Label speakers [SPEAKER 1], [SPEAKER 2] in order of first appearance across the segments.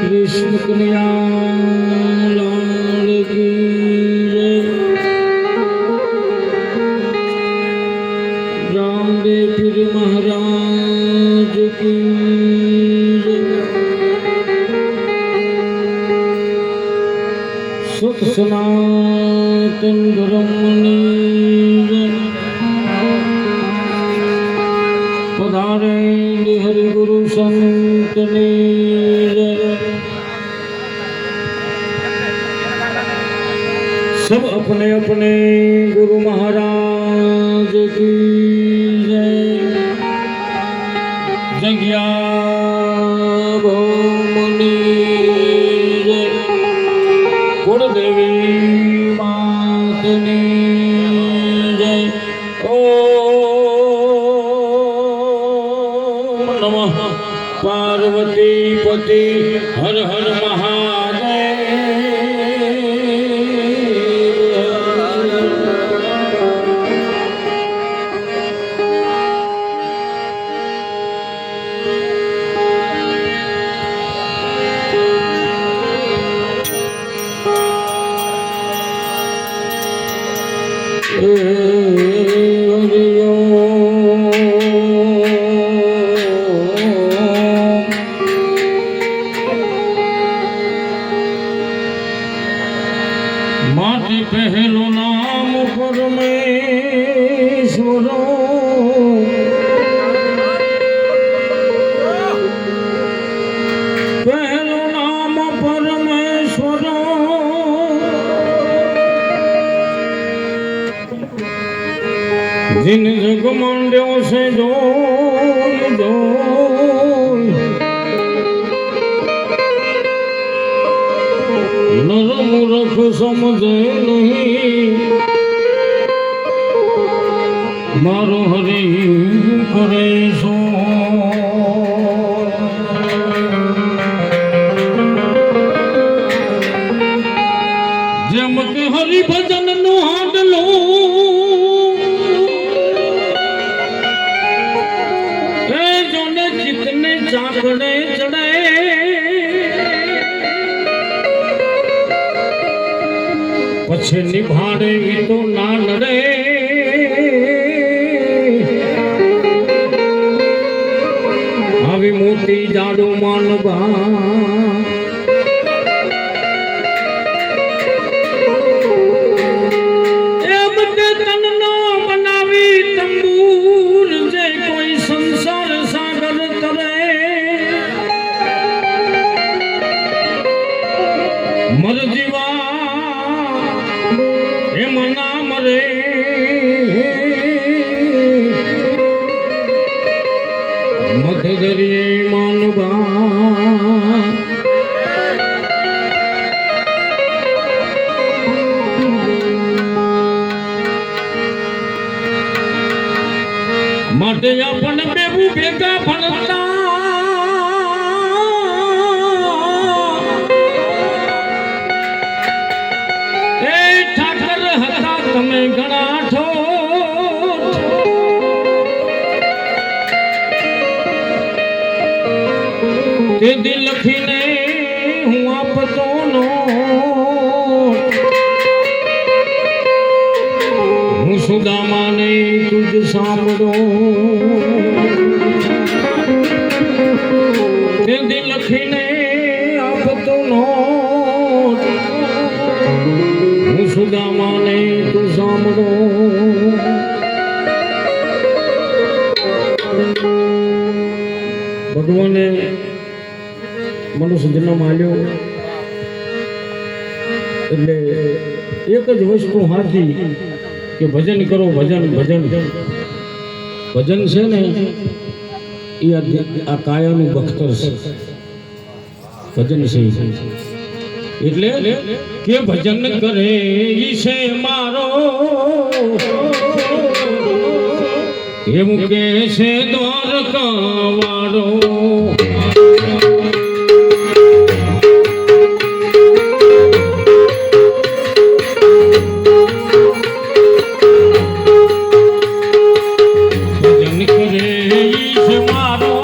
[SPEAKER 1] कृष्ण कन्हैया लाल की जय। रामदेव पीर महाराज की जय। सुख सनातन धर्म पधारे हरि गुरु संत ने सब अपने अपने गुरु महाराज की जय। जग्या भौमनी जय। कुलदेवी मातनी जय। ओम नमः पार्वती पति हर हर महादेव। माटी पहलो नाम परमेश्वरो। पहलो नाम परमेश्वरो। जिन जग मांड्यो से जोई जोई। नर मूर्ख समझे नहीं मारो हरि करे सो। जम के हरि भजन नो हाडलो ए जोने जितने चाकड़े चढ़े। पछे निभाड़े तो ना लड़े। आवी मोती जाडू मानवा एम के तन नो बनावी तंबूर जे कोई संसार सागर तरे। मर जीवा मना मरे मत दरिए मानवा। माटे अपन बेबू बेगा भणता। તમે ઘણા ઠોઠ તે દિલ લખીને હું આપતો નો। હું સુદામાને તુજ સાંભળો તે દિલ લખીને આપતો નો। હું સુદામાને તું સાંભળો। ભગવાને મનુષ્ય જન્મ આલ્યો એટલે એક જ વસ્તુ હાથી કે ભજન કરો ભજન ભજન ભજન છે ને એ આ કાયાનું બખ્તર છે ભજન છે એટલે કે ભજન કરે ઈશે મારો એમ કે છે દ્વારકા વાળો। ભજન કરે ઈશે મારો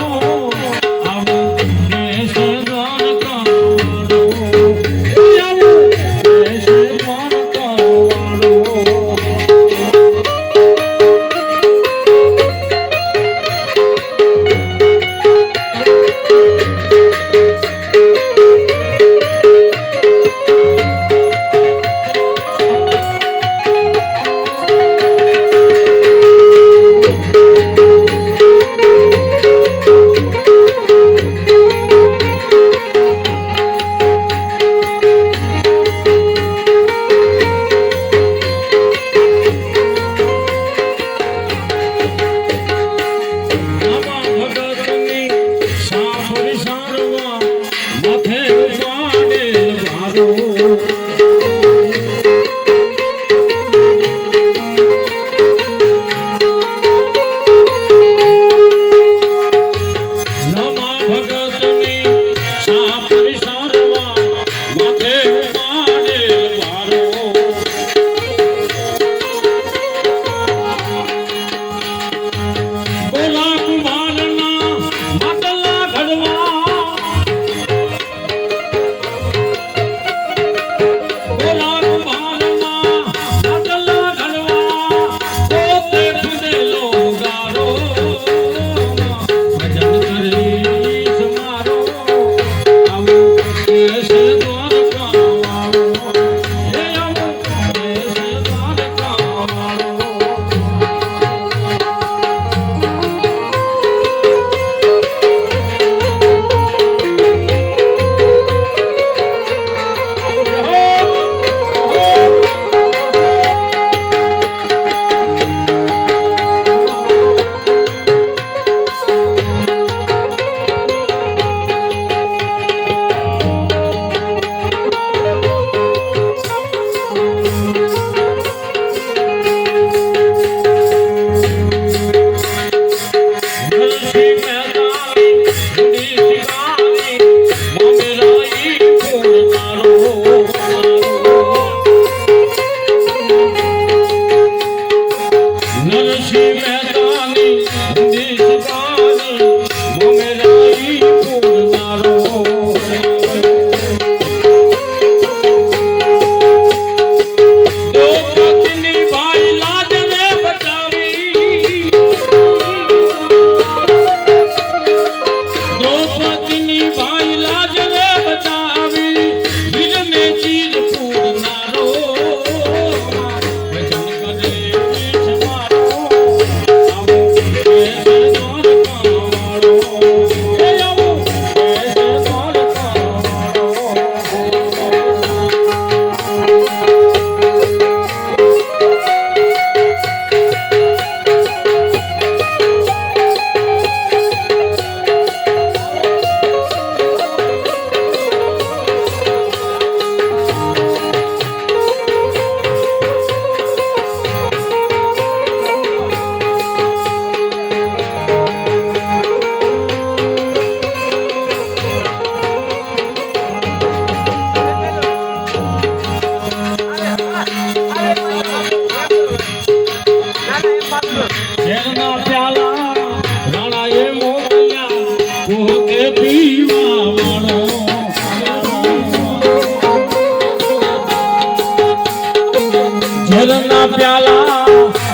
[SPEAKER 1] પ્યાલા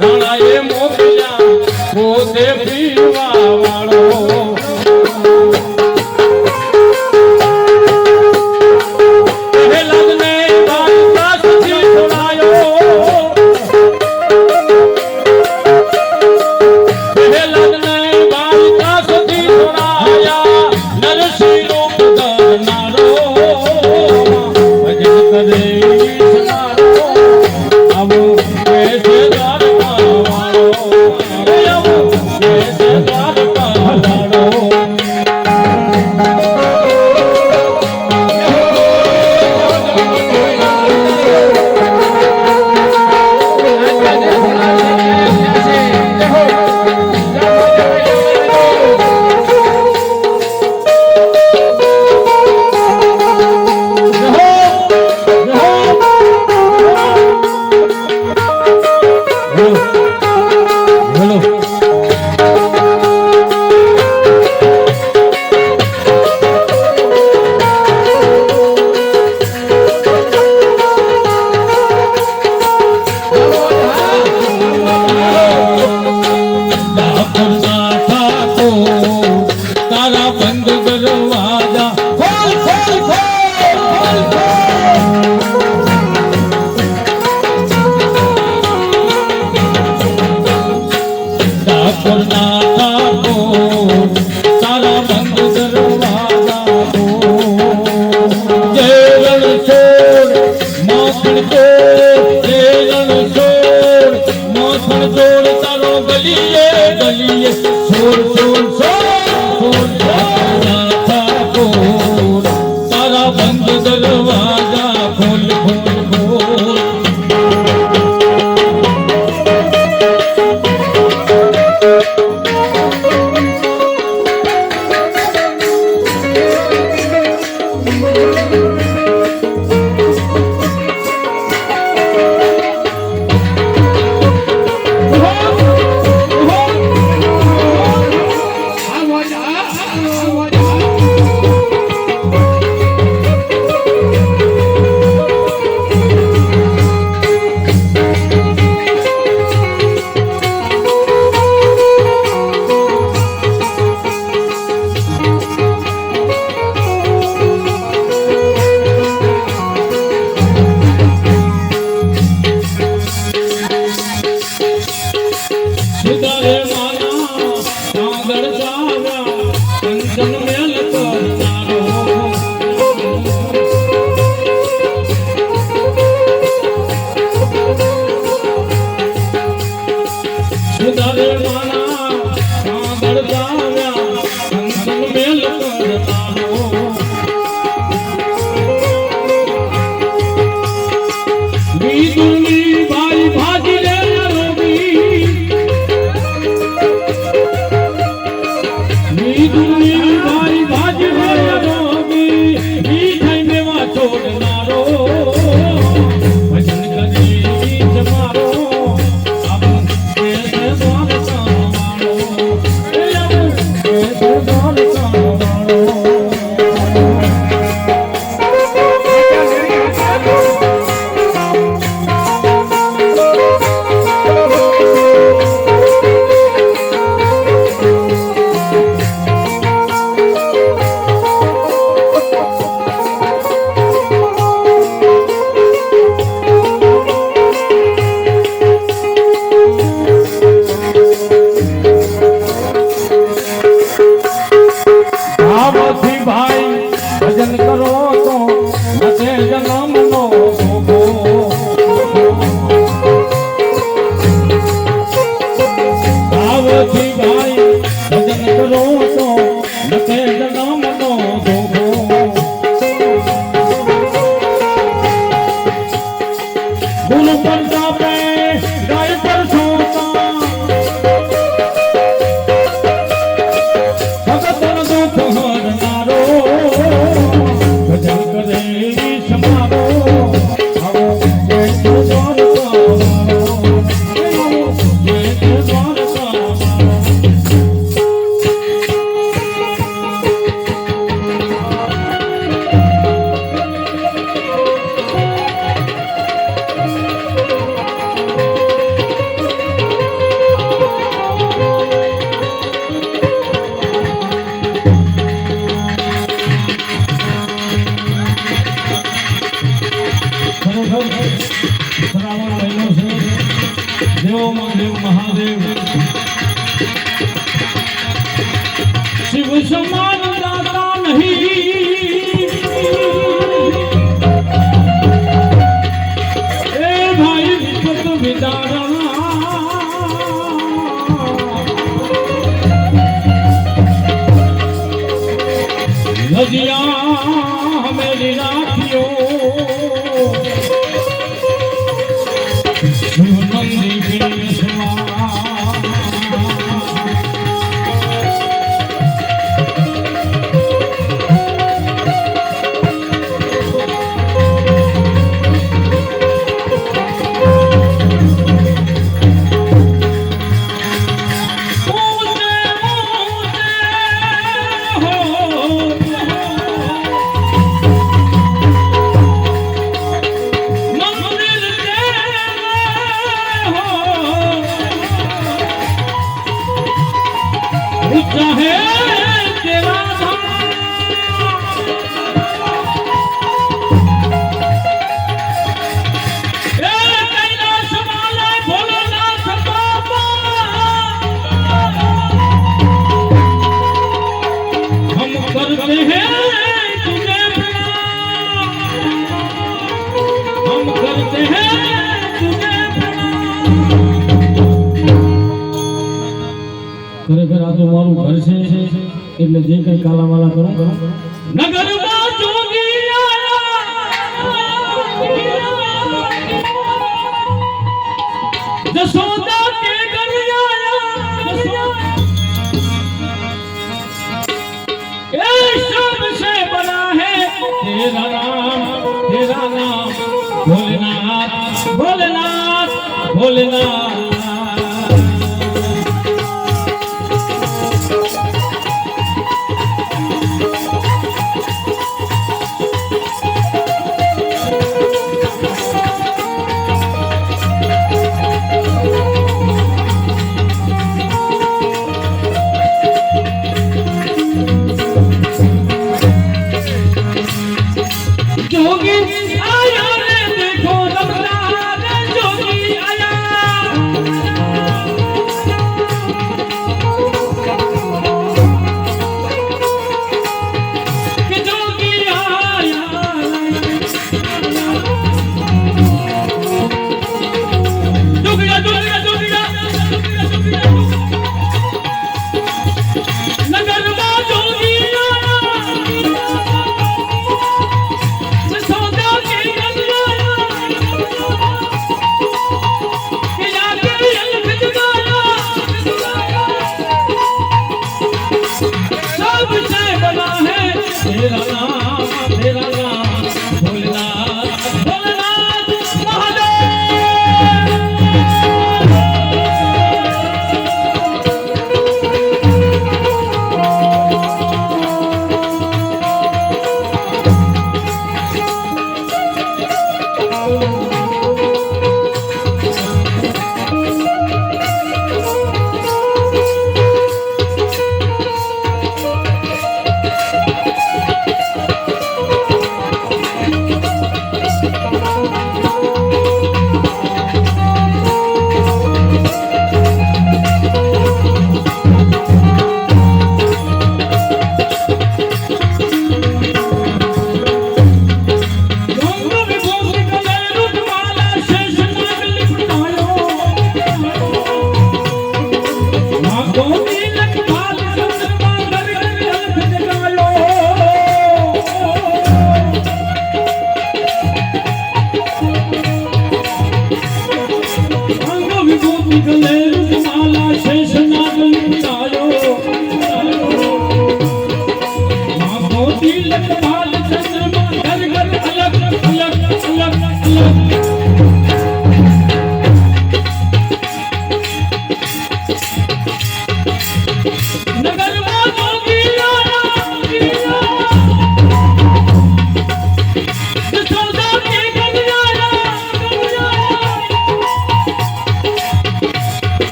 [SPEAKER 1] રણાએ મોકલ્યા પોતે પીવા વાળો भजिया मेरी राखियो नंदी के खरेखर आ तो मारू घर से એટલે જે કઈ કાલામાલા કરું નગરમાં જોગી આયા જસોદા કે ઘર આયા એ सबसे बड़ा है तेरा नाम भोलेनाथ भोलेनाथ भोलेनाथ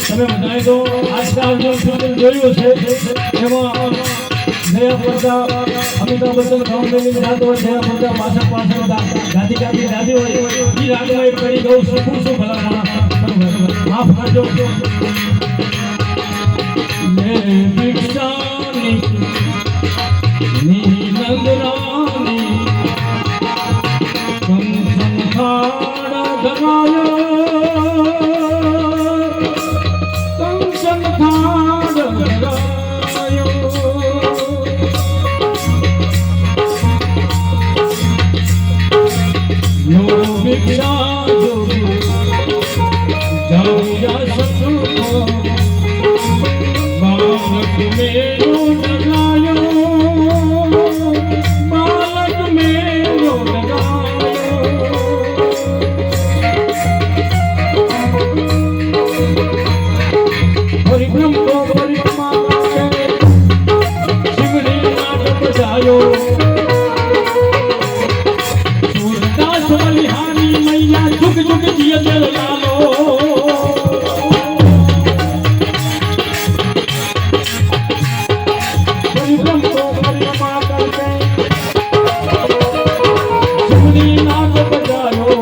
[SPEAKER 1] તમે બધાએ તો આજકાલ જે ફિલ્મ જોયું છે એમાં જયા પ્રદા અમિતાભ બચ્ચન ગામની જાત હોય જયા પ્રદા પાછળ ગાતી હોય એ રાગમાં એક કરી ગયું શું ભલા માફ કરજો મેં ભિક્ષાની નીલંદરાની કંસનખાડ ધરાયો નો ભિક્ષા જાઉયા સસુ બાલક મેરો હરિબ્રહ્મ પરિક્રમા શિવની નાટ બજાયો સુરદાસ બલિહારી મૈયા જુગ જુગ જીય જલ લાલો હરિબ્રહ્મ પરિક્રમા કરતે શિવની નાટ બજાયો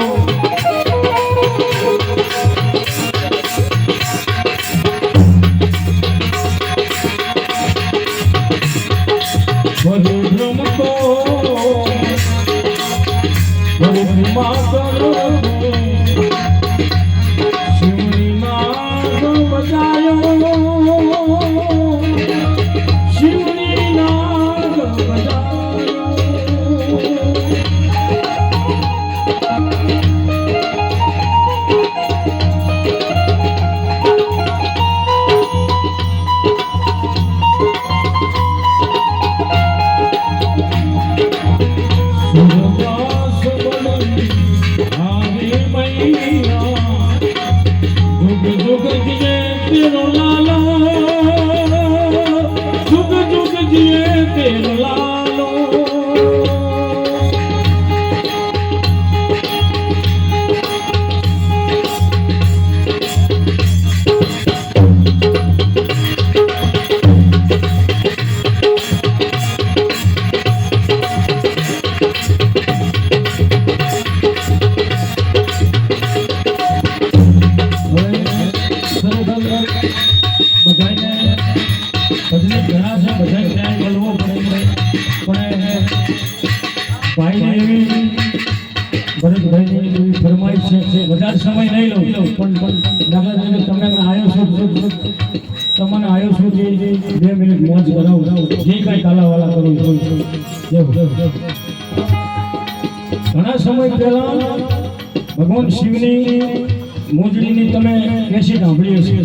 [SPEAKER 1] વધારે સમય નહીં લઉં પણ દાખલા તરીકે તમને આવ્યો છું જે 2 મિનિટ મોજ કરાવું જે કાંઈ કાલાવાલા કરું ઘણા સમય પહેલા ભગવાન શિવની મોજડીની તમે કેસેટ સાંભળી હશે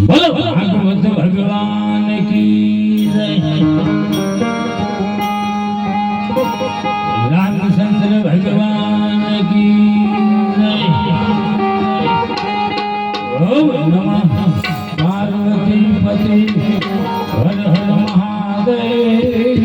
[SPEAKER 1] બોલો ભાગવત ભગવાન કી જય રામચંદ્ર ભગવાન કી જય ઓમ નમઃ પાર્વતી પતિ હર હર મહાદેવ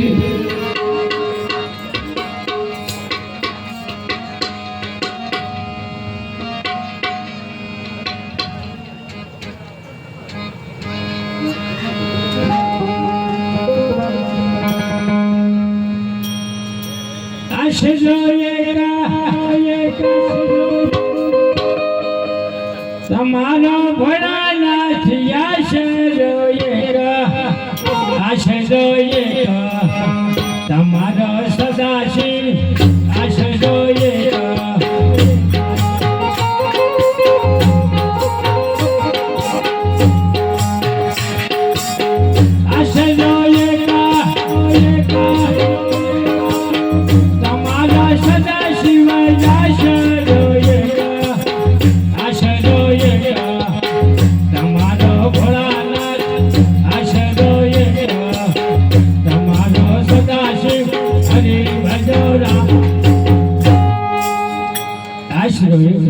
[SPEAKER 1] તમારો ભોળાનાથ આશરો તમારો સદાશિવ આશરો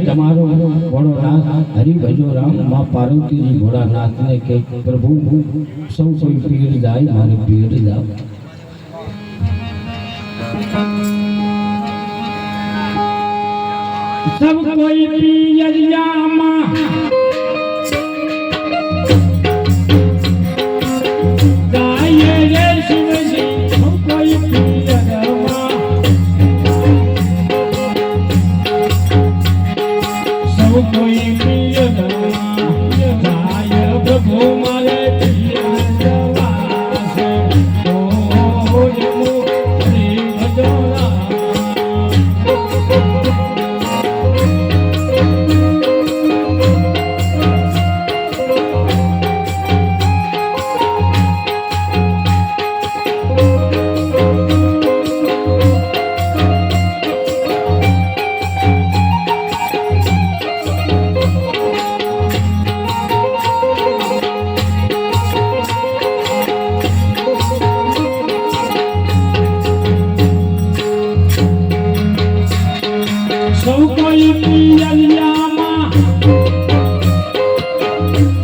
[SPEAKER 1] તમારો ભોળોનાથ હરિ ભજો રામ માં પાર્વતી ભોળાનાથ ને કે પ્રભુ સૌ કોઈ પીર જાય મારી પીર જાવ सब कोई पियरिया माँ गाये रे शिव जी सब कोई पियरिया माँ सब कोई पियरिया माँ गाय प्रभु मारे पियरिया से ओ यमु हरि भजोरा सब कोई पियरिया माँ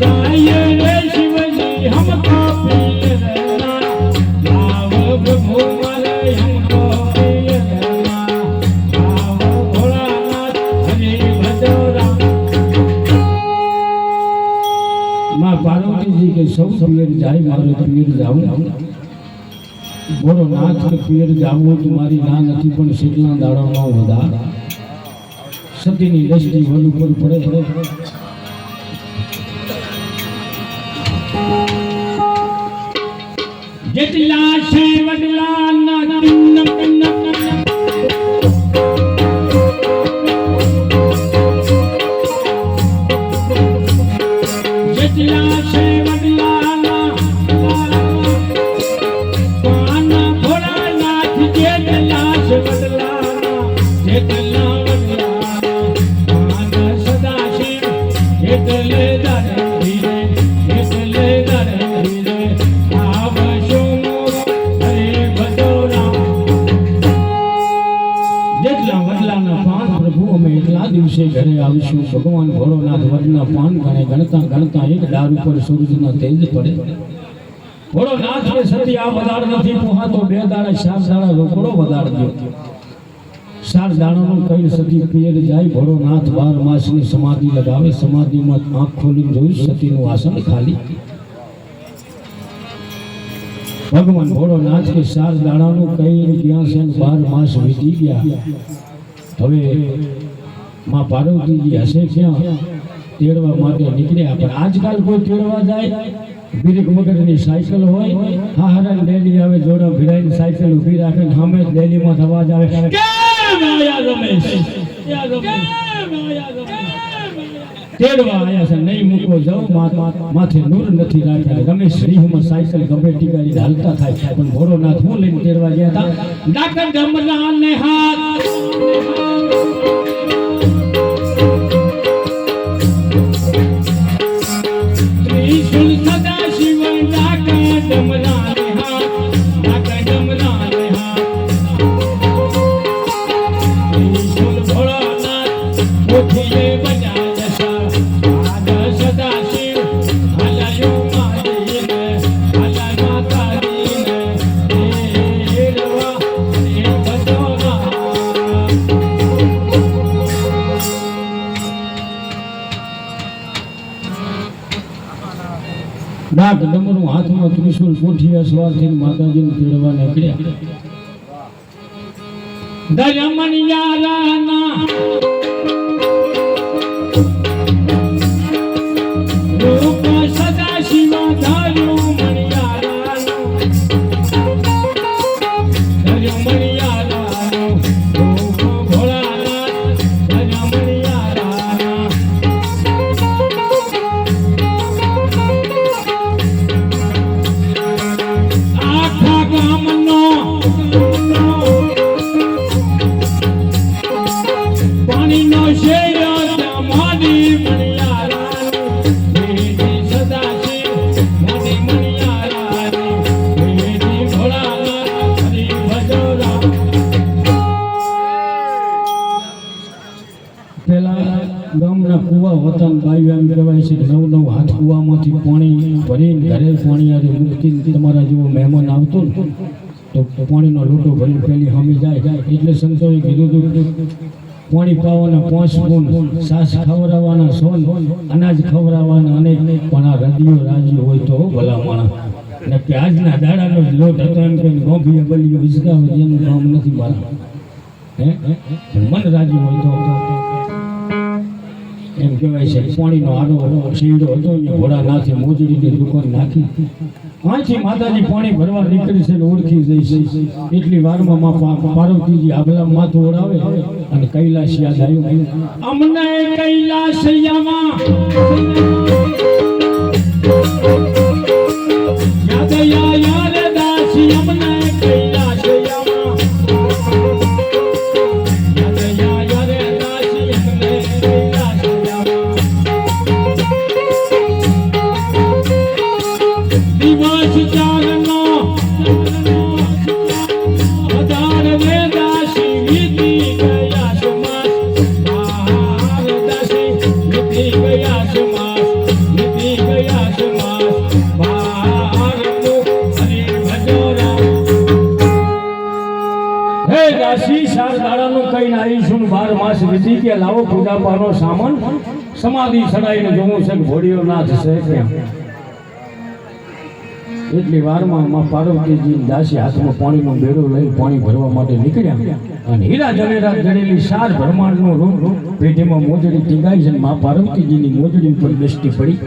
[SPEAKER 1] गाये रे शिव जी हमको पियरिया लाव प्रभु मारे हमको पियरिया लाव भोलानाथ हरि भजोरा। माँ पार्वती जी के सब पियर जाए मारो पियर जाऊं बोलो नाथ के पियर जाऊं तुम्हारी ना नहीं पण शीतला दाड़ा ना वधा सतीनी दृष्टि वल ઉપર પડે જેટલા છે વડલા ના કિન્નમ કિન્નમ જેટલા છે વડલા ના પાના ભોળાનાથ જેટલા છે વડલા જેટલા દિવસે ઘરે આવીશું ભગવાન ભોળોનાથ વડના પાન ગણે ગણતા ગણતા એક ડાર ઉપર સૂરજના તેજ પડે ભોળોનાથ કે સતી આ વધાર નથી પોહાતો બે દાડા ચાર દાડા રોકડો વધાર દો ચાર દાડાનું કઈ સતી પિયર જાય ભોળોનાથ 12 માસની સમાધિ લગાવે સમાધિમાં આંખ ખોલીને જોઈ સતીનું આસન ખાલી ભગવાન ભોળોનાથ કે ચાર દાડાનું કઈ ગયા છે 12 માસ વીતી ગયા હવે माँ पार्वती जी हसे क्या तेड़वा माटे निकल्या पर आजकल कोई तेड़वा जाए ब्रेक वगैरह साइकिल होय हाहरण डेली आवे जोड़ा भिड़ाई साइकिल ऊभी राखे हमें डेली में अवाज आवे केम आया रमेश या रमेश तेड़वा आया से नहीं मुको जाओ माथे नूर નથી રાખ્યા રમેશ રીહમાં સાયકલ ગમે ટીકાડી હાલતા થાય પણ ભોળોનાથ હું લઈને તેડવા ગયા હતા ડાકર જમના ને હાથ त्रिशूल सदा शिव डाका डमरा रे हाथ डाका डमरा रे हाथ त्रिशूल भोलानाथ पोथिए बजा दशा आद सदा शिव हलायो मारी ने हला माता दी ने हे रवा हे भजोरा डाक डमरू हाथ में त्रिशूल पोठिया सवार थी माताजी ने तेड़वा निकलिया दरमनिया राना रूप सदा शिव धारू मणिया रानो दरमनिया रानो रूप भोलानाथ दरमनिया राना पानी नो शेरा मानी मणिया रानी सदा शिव मानी मणिया रानी भोलानाथ हरि भजोरा પેલા ગામના કુવા વતન બાયું એમ કહેવાય છે 9 હાથ કુવામાંથી પાણી ભરીને ઘરે પાણી આજે મુક્તિ તમારા જેવો મહેમાન આવતો તો પાણીનો લોટો ભરીને પેલી હમી જાય એટલે સંતોએ કીધું પાણી પાવાના 5 ગુણ, સાસ ખવડાવવાના 100, અનાજ ખવડાવવાના અનેક, પણ આ રદિયો રાજી હોય તો ભલા માણસ ને કે આજના દાડાનો જ લોટ હતો એમ કે ગોભીએ બલીઓ વિસકાવે એનું કામ નથી મારા. પણ મન રાજી હોય તો એમ કહેવાય છે પાણીનો આડો શીડો હતો અહીંયા ઘોડા નાખી મોજડીની દુકાન નાખી અહીંથી માતાજી પાણી ભરવા નીકળી છે ને ઓળખી જઈ છે. એટલી વારમાં માં પાર્વતીજી આગલા માથું ઓળાવે અને કૈલાસ યાદ આવ્યું. અમને કૈલાસયામાં યાદ યાર દાસી અમને કૈલાસયામાં યાદ યાર દાસી અમને કૈલાસયામાં દિવસ ચારનો હજાર વે દાસી વીતી ગયા સમાસ બાર દાસી વીતી ગયા સમાસ વીતી ગયા સમાસ બાર હરે ભજોરા. હે દાસી સાર દાડાનું કઈ આવીશું 12 માસ વીતી કે લાવો પૂજા પાનો સામાન સમાધિ ચડાઈને જોવું છે ઘોડીઓ ના થશે કેમ. એટલી વારમાં માં પાર્વતીજી દાસી હાથમાં પાણીનો બેડો લઈ પાણી ભરવા માટે નીકળ્યા અને હીરા જવેરાત જડેલી 4 બ્રહ્માંડનો રૂપ પેટીમાં મોજડી ટીંગાઈ છે. માં પાર્વતીજીની મોજડી ઉપર દ્રષ્ટિ પડી.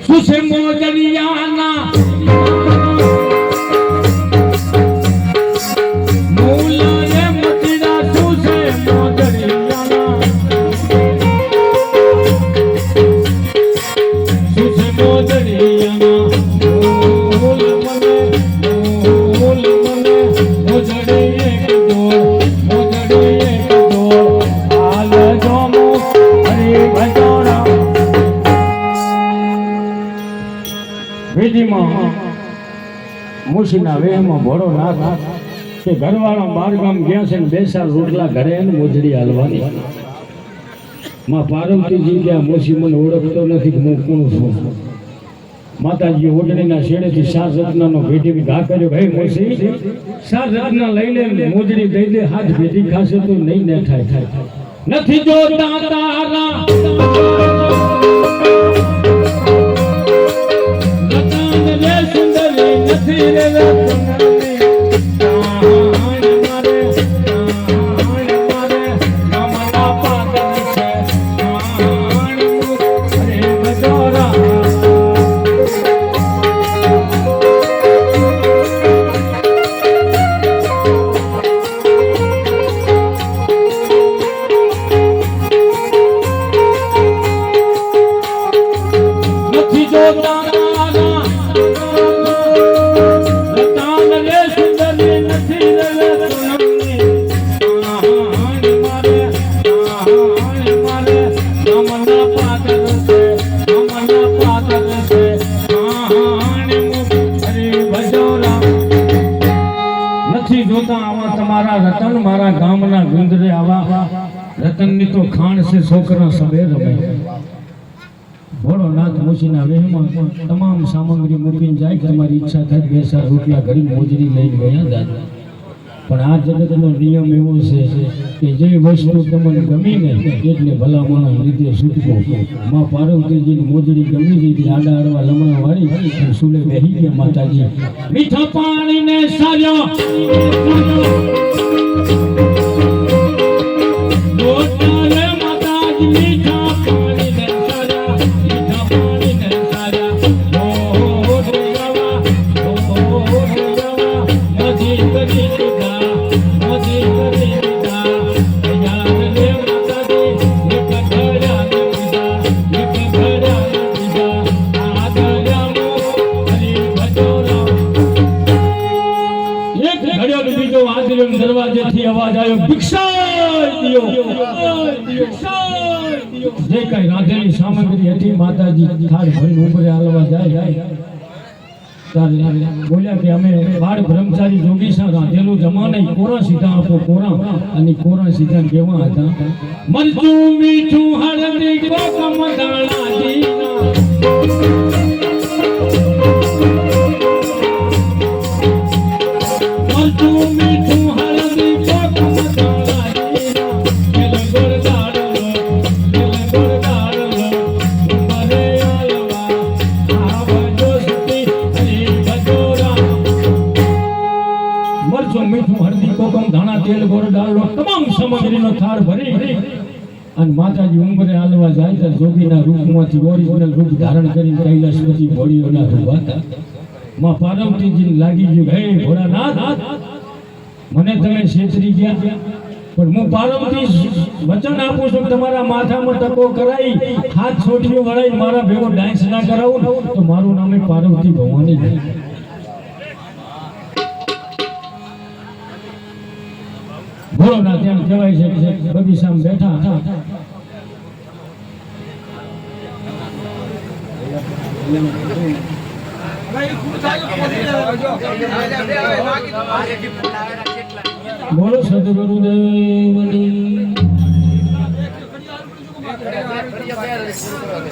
[SPEAKER 1] સુસે મોજડિયાના મૂલાએ મતીડા સુસે મોજડિયાના સુસે મોજડિયાના મૂલ મને મોજડી એક દોડ હાલ જોમો હરે ભજોરા. વિધિમાં મુશીના વેહમાં ભોળો નાથ કે ઘરવાળા 12 ગામ ગયા છે ને 2 સાલ રોટલા ઘરે એને મોજડી હાલવાની. માં પાર્વતીજી ગયા મોસી મને ઓળખતો નથી કે હું કોણ છું. માતાજી ઓઢણીના શેડેથી 4 રત્નનો ભેટી ઘા કર્યો. ભાઈ મોસી 4 રત્ન લઈ લે મોજડી દઈ દે હાથ ભેટી ખાશે તો નહીં ને થાય નથી જોતા તારા રતન રે સુંદરી નથી રે રતનની કાણ મારે નામના પાગલ છે કાણ હરે ભજોરા. નથી જોતા રતન રે સુંદરી નથી રે રતનની કાણ મારે નામના પાગલ છે નામના પાગલ છે કાણ હરે ભજોરા. નથી જોતા આવા તમારા રતન મારા ગામના ગુંદરે આવા રતનની તો ખાણ છે છોકરા સબે રમે. ભોળો નાથ મુશીના વેહમાં તમામ સામગ્રી મૂકીને જાય કે તમારી ઈચ્છા થાય 2 સાલ રોટલા ઘડી મોજડી લઈને ગયા દાદા. પણ આ જગતનો નિયમ એવો છે કે જે વસ્તુ તમને ગમીને એટલે ભલામણ લીધે છૂટકો. માં પાર્વતીજીની મોજડી ગમી ગઈ આડા આડવા લમણા વાળી અને સુલે બેહી ગયા માતાજી. મીઠા પાણીને સાર્યો લોટાલે માતાજી મીઠા પાણીને સાર્યા મીઠા પાણીને સાર્યા લોટ જવા મજી કરી દીધા મજી કરી દીધા. યાદ રે માતાજી એક ઘડા દીધા એક ઘડા દીધા આ દયામો હરી ભજોરા. એક ઘડિયાળ બીજો આદિરમ દરવાજેથી અવાજ આવ્યો ભિક્ષા દિયો જે કઈ રાંધેલી સામગ્રી હતી માતાજી થાળ ભરીને ઉપર હાલવા જાય ત્યારે બોલ્યા કે અમે 12 બ્રહ્મચારી જોગીસા રાંધેલું જમા નહીં કોરા સીધા આપો કોરા. અને કોરા સીધા કેવા હતા મરચું મીઠું હળદી કોકમ દાણા જીના મરચું મીઠું હળદી કોકમ દાણા સામગ્રીનો થાળ ભરી અને માતાજી ઉંબરે હાલવા જાય તો જોગીના રૂપમાંથી ઓરિજિનલ રૂપ ધારણ કરીને કૈલાસપતિ ભોળીઓના રૂપ હતા. માં પાર્વતીજી લાગી ગયું, હે ભોળાનાથ, મને તમે છેતરી ગયા, પણ હું પાર્વતી વચન આપું છું તમારા માથામાં ટકો કરાઈ હાથ છોટીઓ વળાઈ મારા ભેગો ડાન્સ ના કરાવું તો મારું નામ પાર્વતી ભવાની છે. ભોળોનાથ એમ કહેવાય છે કે બગીચામાં બેઠા હતા. બોલો સદગુરુદેવની.